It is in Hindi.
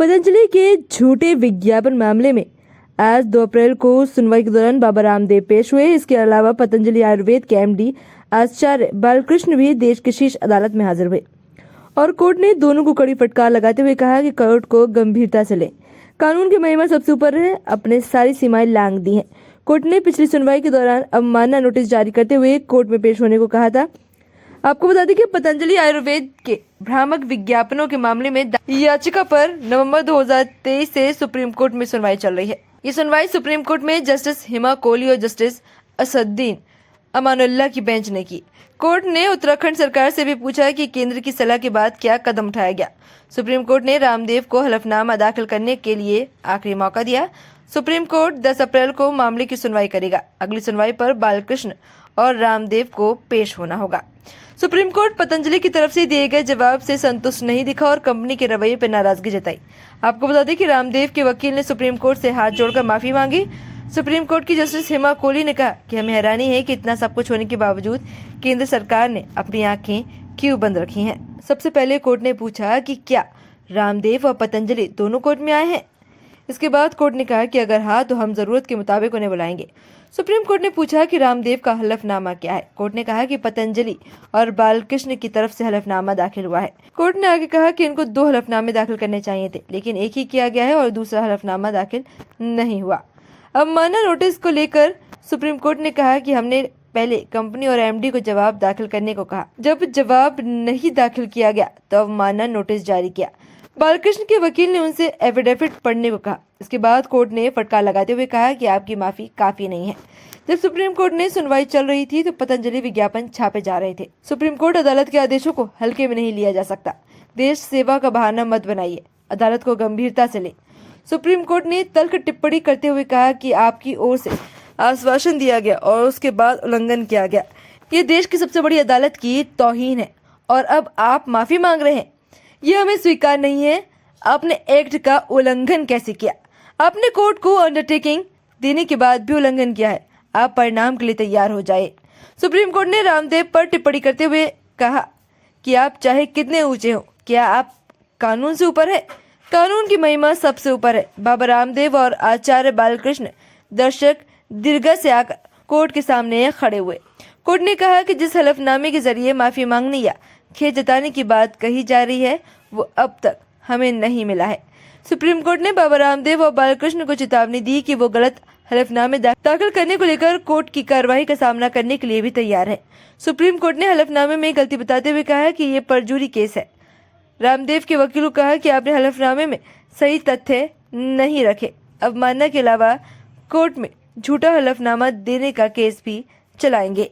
पतंजलि के झूठे विज्ञापन मामले में आज 2 अप्रैल को सुनवाई के दौरान बाबा रामदेव पेश हुए। इसके अलावा पतंजलि आयुर्वेद के एमडी आचार्य बालकृष्ण भी देश की शीर्ष अदालत में हाजिर हुए और कोर्ट ने दोनों को कड़ी फटकार लगाते हुए कहा कि कोर्ट को गंभीरता से लें, कानून की महिमा सबसे ऊपर है, अपने सारी सीमाएं लांघ दी हैं। कोर्ट ने पिछली सुनवाई के दौरान अवमानना नोटिस जारी करते हुए कोर्ट में पेश होने को कहा था। आपको बता दें कि पतंजलि आयुर्वेद के भ्रामक विज्ञापनों के मामले में याचिका पर नवंबर 2023 से सुप्रीम कोर्ट में सुनवाई चल रही है। ये सुनवाई सुप्रीम कोर्ट में जस्टिस हिमा कोहली और जस्टिस असदुद्दीन अमानुल्लाह की बेंच ने की। कोर्ट ने उत्तराखंड सरकार से भी पूछा कि केंद्र की सलाह के बाद क्या कदम उठाया गया। सुप्रीम कोर्ट ने रामदेव को हलफनामा दाखिल करने के लिए आखिरी मौका दिया। सुप्रीम कोर्ट 10 अप्रैल को मामले की सुनवाई करेगा। अगली सुनवाई पर बालकृष्ण और रामदेव को पेश होना होगा। सुप्रीम कोर्ट पतंजलि की तरफ से दिए गए जवाब से संतुष्ट नहीं दिखा और कंपनी के रवैये पर नाराजगी जताई। आपको बता दें कि रामदेव के वकील ने सुप्रीम कोर्ट से हाथ जोड़कर माफी मांगी। सुप्रीम कोर्ट की जस्टिस हिमा कोहली ने कहा कि हमें हैरानी है कि इतना सब कुछ होने के बावजूद केंद्र सरकार ने अपनी आंखें क्यों बंद रखी हैं। सबसे पहले कोर्ट ने पूछा कि क्या रामदेव और पतंजलि दोनों कोर्ट में आए हैं। इसके बाद कोर्ट ने कहा कि अगर हाँ तो हम जरूरत के मुताबिक उन्हें बुलाएंगे। सुप्रीम कोर्ट ने पूछा कि रामदेव का हलफनामा क्या है। कोर्ट ने कहा कि पतंजलि और बालकृष्ण की तरफ से हलफनामा दाखिल हुआ है। कोर्ट ने आगे कहा कि इनको 2 हलफनामे दाखिल करने चाहिए थे, लेकिन एक ही किया गया है और दूसरा हलफनामा दाखिल नहीं हुआ। अवमानना नोटिस को लेकर सुप्रीम कोर्ट ने कहा कि हमने पहले कंपनी और एमडी को जवाब दाखिल करने को कहा। जब जवाब नहीं दाखिल किया गया तो अवमानना नोटिस जारी किया। बालकृष्ण के वकील ने उनसे एफिडेविट पढ़ने को कहा। इसके बाद कोर्ट ने फटकार लगाते हुए कहा कि आपकी माफी काफी नहीं है। जब सुप्रीम कोर्ट में सुनवाई चल रही थी तो पतंजलि विज्ञापन छापे जा रहे थे। सुप्रीम कोर्ट अदालत के आदेशों को हल्के में नहीं लिया जा सकता। देश सेवा का बहाना मत बनाइए, अदालत को गंभीरता से ले। सुप्रीम कोर्ट ने तल्ख टिप्पणी करते हुए कहा कि आपकी ओर से आश्वासन दिया गया और उसके बाद उल्लंघन किया गया। ये देश की सबसे बड़ी अदालत की तौहीन है और अब आप माफी मांग रहे हैं, ये हमें स्वीकार नहीं है। आपने एक्ट का उल्लंघन कैसे किया? आपने कोर्ट को अंडरटेकिंग देने के बाद भी उल्लंघन किया है। आप परिणाम के लिए तैयार हो जाए। सुप्रीम कोर्ट ने रामदेव पर टिप्पणी करते हुए कहा कि आप चाहे कितने ऊंचे हो, क्या आप कानून से ऊपर है? कानून की महिमा सबसे ऊपर है। बाबा रामदेव और आचार्य बालकृष्ण दर्शक दीर्घा से आकर कोर्ट के सामने खड़े हुए। कोर्ट ने कहा कि जिस हलफनामे के जरिए माफी मांगने या खेद जताने की बात कही जा रही है वो अब तक हमें नहीं मिला है। सुप्रीम कोर्ट ने बाबा रामदेव और बालकृष्ण को चेतावनी दी कि वो गलत हलफनामे दाखिल करने को लेकर कोर्ट की कार्रवाई का सामना करने के लिए भी तैयार है। सुप्रीम कोर्ट ने हलफनामे में गलती बताते हुए कहा कि ये परजुरी केस है। रामदेव के वकील को कहा कि आपने हलफनामे में सही तथ्य नहीं रखे। अवमानना के अलावा कोर्ट में झूठा हलफनामा देने का केस भी चलाएंगे।